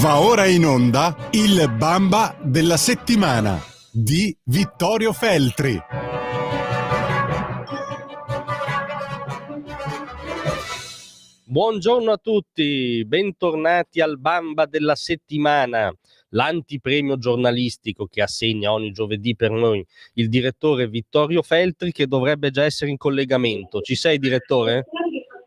Va ora in onda il Bamba della settimana di Vittorio Feltri. Buongiorno a tutti, bentornati al Bamba della settimana, l'antipremio giornalistico che assegna ogni giovedì per noi il direttore Vittorio Feltri, che dovrebbe già essere in collegamento. Ci sei, direttore?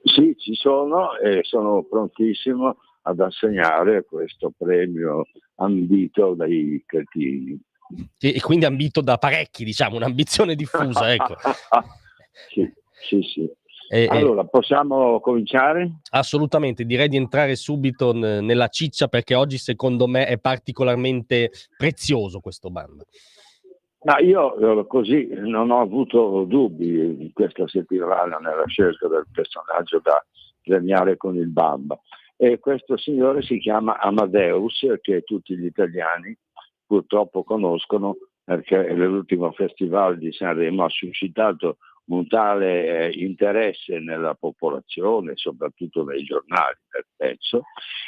Sì, ci sono e sono prontissimo ad assegnare questo premio ambito dai cretini. E quindi ambito da parecchi, diciamo, un'ambizione diffusa, ecco. Sì. Allora, possiamo cominciare? Assolutamente, direi di entrare subito nella ciccia, perché oggi secondo me è particolarmente prezioso questo Bamba. Ma io così non ho avuto dubbi in questa settimana nella scelta del personaggio da premiare con il Bamba. E questo signore si chiama Amadeus, che tutti gli italiani purtroppo conoscono, perché l'ultimo festival di Sanremo ha suscitato un tale interesse nella popolazione, soprattutto nei giornali, penso,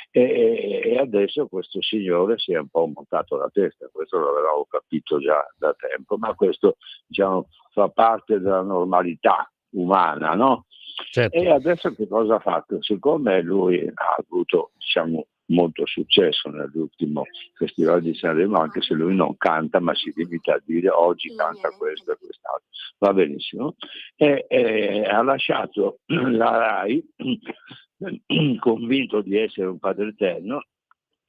e adesso questo signore si è un po' montato la testa. Questo l'avevamo capito già da tempo, ma questo, diciamo, fa parte della normalità umana, no? Certo. E adesso che cosa ha fatto? Siccome lui ha avuto, diciamo, molto successo nell'ultimo Festival di Sanremo, anche se lui non canta, ma si limita a dire oggi canta questo e quest'altro, va benissimo, e ha lasciato la RAI convinto di essere un padre eterno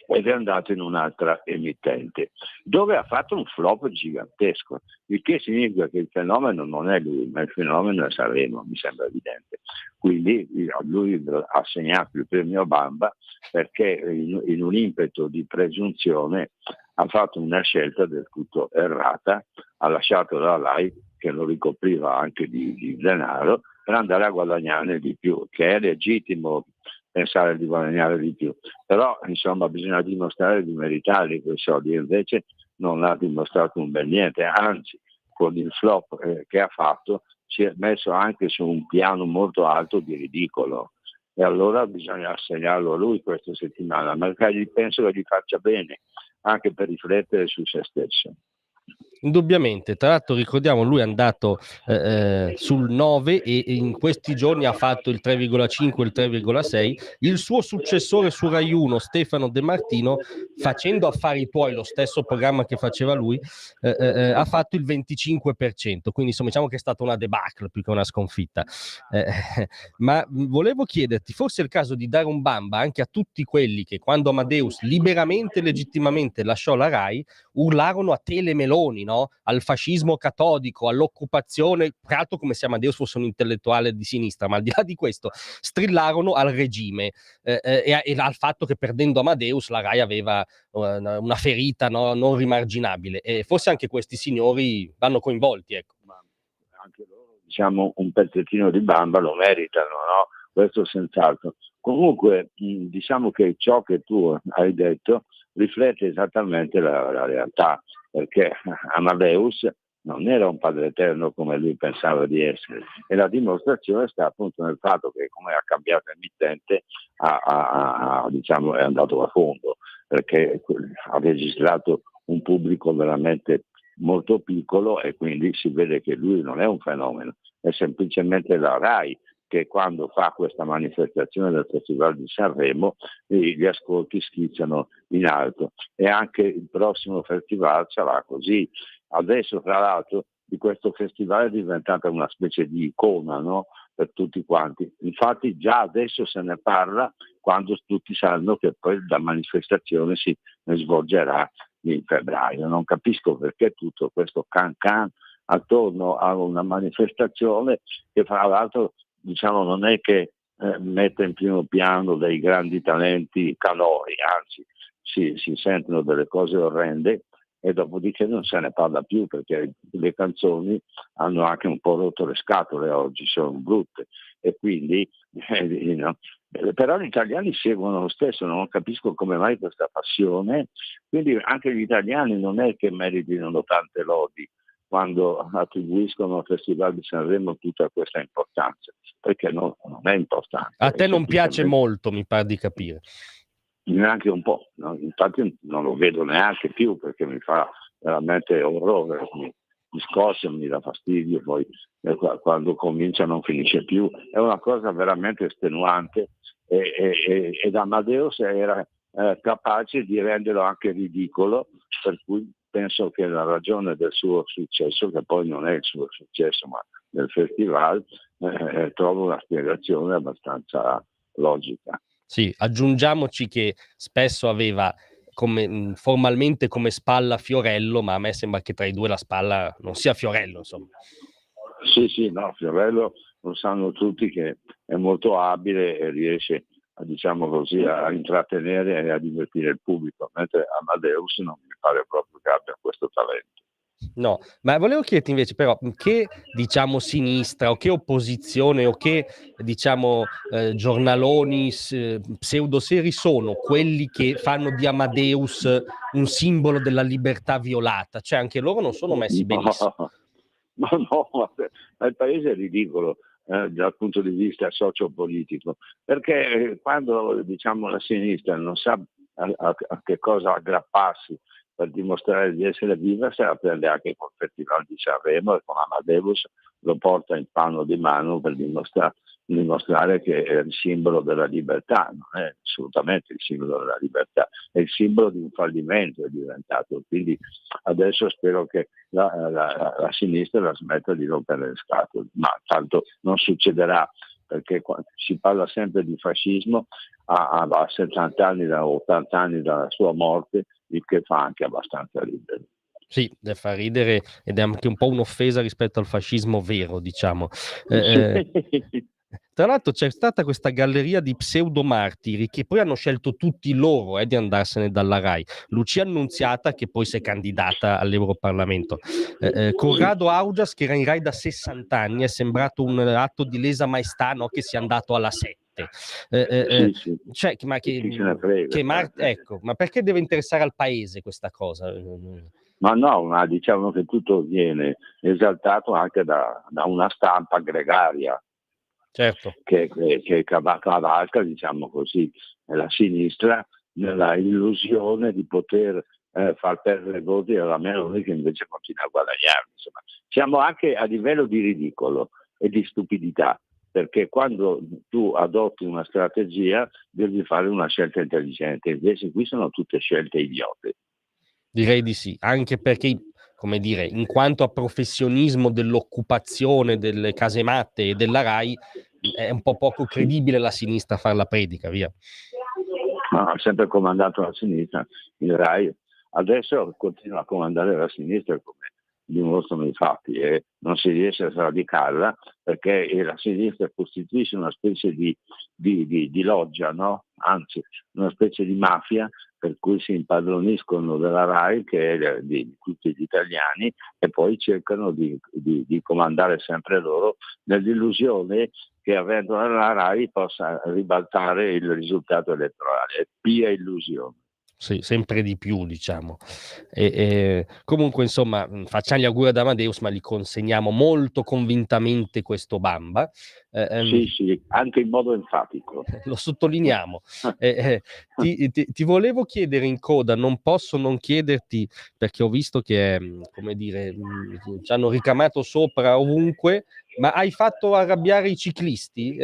ed è andato in un'altra emittente, dove ha fatto un flop gigantesco, il che significa che il fenomeno non è lui, ma il fenomeno è Sanremo, mi sembra evidente. Quindi lui ha assegnato il premio Bamba perché in un impeto di presunzione ha fatto una scelta del tutto errata, ha lasciato la RAI, che lo ricopriva anche di denaro, per andare a guadagnare di più, che è legittimo pensare di guadagnare di più, però insomma bisogna dimostrare di meritarli quei soldi, invece non ha dimostrato un bel niente, anzi con il flop che ha fatto si è messo anche su un piano molto alto di ridicolo, e allora bisogna assegnarlo a lui questa settimana, ma penso che gli faccia bene anche per riflettere su se stesso. Indubbiamente, tra l'altro ricordiamo, lui è andato sul 9 e in questi giorni ha fatto il 3,5, il 3,6. Il suo successore su Rai 1, Stefano De Martino, facendo Affari Tuoi, lo stesso programma che faceva lui, ha fatto il 25%, quindi insomma diciamo che è stata una debacle più che una sconfitta. Ma volevo chiederti, forse è il caso di dare un Bamba anche a tutti quelli che, quando Amadeus liberamente e legittimamente lasciò la Rai, urlarono a Tele Meloni, no? Al fascismo catodico, all'occupazione, tra l'altro come se Amadeus fosse un intellettuale di sinistra, ma al di là di questo strillarono al regime e al fatto che perdendo Amadeus la Rai aveva una ferita, no, non rimarginabile, e forse anche questi signori vanno coinvolti, ecco. Ma anche loro, diciamo, un pezzettino di Bamba lo meritano, no? Questo senz'altro. Comunque diciamo che ciò che tu hai detto riflette esattamente la realtà, perché Amadeus non era un padre eterno come lui pensava di essere, e la dimostrazione sta appunto nel fatto che, come ha cambiato emittente, diciamo, è andato a fondo, perché ha registrato un pubblico veramente molto piccolo, e quindi si vede che lui non è un fenomeno, è semplicemente la RAI che quando fa questa manifestazione del Festival di Sanremo gli ascolti schizzano in alto, e anche il prossimo festival sarà così. Adesso tra l'altro di questo festival è diventata una specie di icona, no? Per tutti quanti, infatti già adesso se ne parla, quando tutti sanno che poi la manifestazione si svolgerà in febbraio. Non capisco perché tutto questo can attorno a una manifestazione che fra l'altro, diciamo, non è che mette in primo piano dei grandi talenti canori, anzi si sentono delle cose orrende, e dopodiché non se ne parla più, perché le canzoni hanno anche un po' rotto le scatole oggi, sono brutte, e quindi no. Però gli italiani seguono lo stesso, non capisco come mai questa passione, quindi anche gli italiani non è che meritino tante lodi quando attribuiscono al Festival di Sanremo tutta questa importanza, perché non è importante. A te non piace molto, mi pare di capire. neanche un po', no? Infatti non lo vedo neanche più perché mi fa veramente orrore, mi scossa, mi dà fastidio, poi quando comincia non finisce più, è una cosa veramente estenuante ed Amadeus era capace di renderlo anche ridicolo, per cui penso che la ragione del suo successo, che poi non è il suo successo ma del festival, trovo una spiegazione abbastanza logica. Sì, aggiungiamoci che spesso aveva formalmente come spalla Fiorello, ma a me sembra che tra i due la spalla non sia Fiorello, insomma. Sì, no, Fiorello lo sanno tutti che è molto abile e riesce, diciamo così, a intrattenere e a divertire il pubblico, mentre Amadeus non mi pare proprio che abbia questo talento. No, ma volevo chiederti invece però che diciamo sinistra o che opposizione o che diciamo giornaloni pseudoseri sono quelli che fanno di Amadeus un simbolo della libertà violata, cioè anche loro non sono messi benissimo. No, ma il paese è ridicolo dal punto di vista sociopolitico, perché quando diciamo la sinistra non sa a che cosa aggrapparsi per dimostrare di essere viva, se la prende anche col Festival di Sanremo e con Amadeus lo porta in panno di mano per dimostrare che è il simbolo della libertà, non è assolutamente il simbolo della libertà, è il simbolo di un fallimento è diventato, quindi adesso spero che la sinistra la smetta di rompere le scatole, ma tanto non succederà perché si parla sempre di fascismo a 70 anni, da 80 anni dalla sua morte, il che fa anche abbastanza ridere. Sì, fa ridere ed è anche un po' un'offesa rispetto al fascismo vero, diciamo. Tra l'altro c'è stata questa galleria di pseudomartiri che poi hanno scelto tutti loro di andarsene dalla Rai. Lucia Annunziata, che poi si è candidata all'Europarlamento. Corrado Augias, che era in Rai da 60 anni, è sembrato un atto di lesa maestà, no? Che sia andato alla 7. Sì. Cioè, ma Chi se ne frega. ecco, ma perché deve interessare al paese questa cosa? Ma no, ma diciamo che tutto viene esaltato anche da una stampa gregaria. Certo. Che cavalca, diciamo così, la sinistra nella illusione di poter far perdere voti alla Meloni, che invece continua a guadagnare. Insomma, siamo anche a livello di ridicolo e di stupidità, perché quando tu adotti una strategia devi fare una scelta intelligente, invece qui sono tutte scelte idiote. Direi di sì, anche perché, come dire, in quanto a professionismo dell'occupazione delle casematte e della Rai, è un po' poco credibile la sinistra a fare la predica, via. Ha sempre comandato la sinistra, il Rai adesso continua a comandare la sinistra come dimostrano i fatti e non si riesce a sradicarla perché la sinistra costituisce una specie di loggia, no? Anzi una specie di mafia per cui si impadroniscono della Rai, che è di tutti gli italiani, e poi cercano di comandare sempre loro nell'illusione che avendo la Rai possa ribaltare il risultato elettorale. È pia illusione. Sì, sempre di più, diciamo. Comunque, insomma, facciamo gli auguri ad Amadeus, ma gli consegniamo molto convintamente questo Bamba. Sì, anche in modo enfatico. Lo sottolineiamo. Ti volevo chiedere in coda, non posso non chiederti, perché ho visto che, come dire, ci hanno ricamato sopra ovunque, ma hai fatto arrabbiare i ciclisti?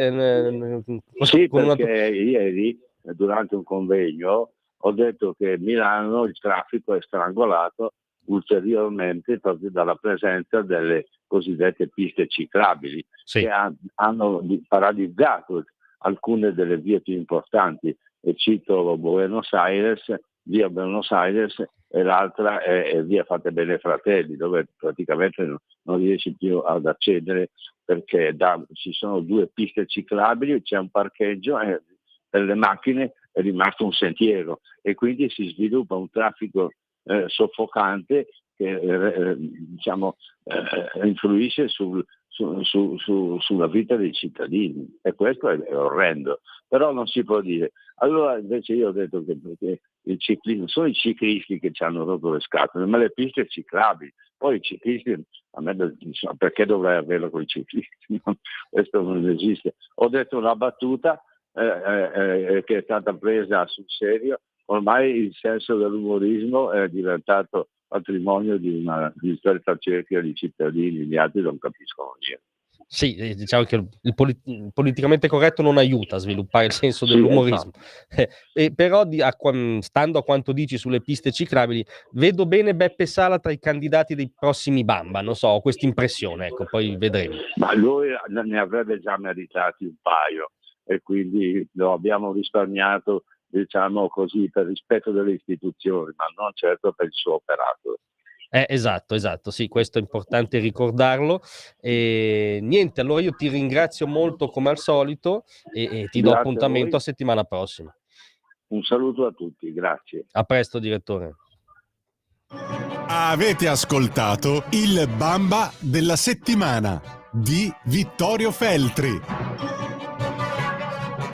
Sì, perché ieri, durante un convegno, ho detto che Milano il traffico è strangolato ulteriormente proprio dalla presenza delle cosiddette piste ciclabili, sì, che hanno paralizzato alcune delle vie più importanti, e cito via Buenos Aires, e l'altra è via Fate Bene Fratelli, dove praticamente non riesci più ad accedere perché ci sono due piste ciclabili, c'è un parcheggio e per le macchine è rimasto un sentiero e quindi si sviluppa un traffico soffocante che influisce sulla vita dei cittadini, e questo è orrendo, però non si può dire. Allora invece io ho detto che perché sono i ciclisti che ci hanno rotto le scatole, ma le piste ciclabili, poi i ciclisti, a me perché dovrei averlo con i ciclisti? Questo non esiste. Ho detto una battuta che è stata presa sul serio. Ormai il senso dell'umorismo è diventato patrimonio di una ristretta cerchia di cittadini, gli altri non capiscono niente. Sì, diciamo che il politicamente corretto non aiuta a sviluppare il senso Sì, dell'umorismo. Però stando a quanto dici sulle piste ciclabili, vedo bene Beppe Sala tra i candidati dei prossimi Bamba, non so, ho questa impressione, ecco, poi vedremo. Ma lui ne avrebbe già meritati un paio e quindi lo abbiamo risparmiato, diciamo così, per rispetto delle istituzioni, ma non certo per il suo operato. Esatto, sì, questo è importante ricordarlo. E niente, allora io ti ringrazio molto come al solito e ti do Grazie a appuntamento voi. a settimana prossima. Un saluto a tutti, grazie. A presto, direttore. Avete ascoltato il Bamba della settimana di Vittorio Feltri.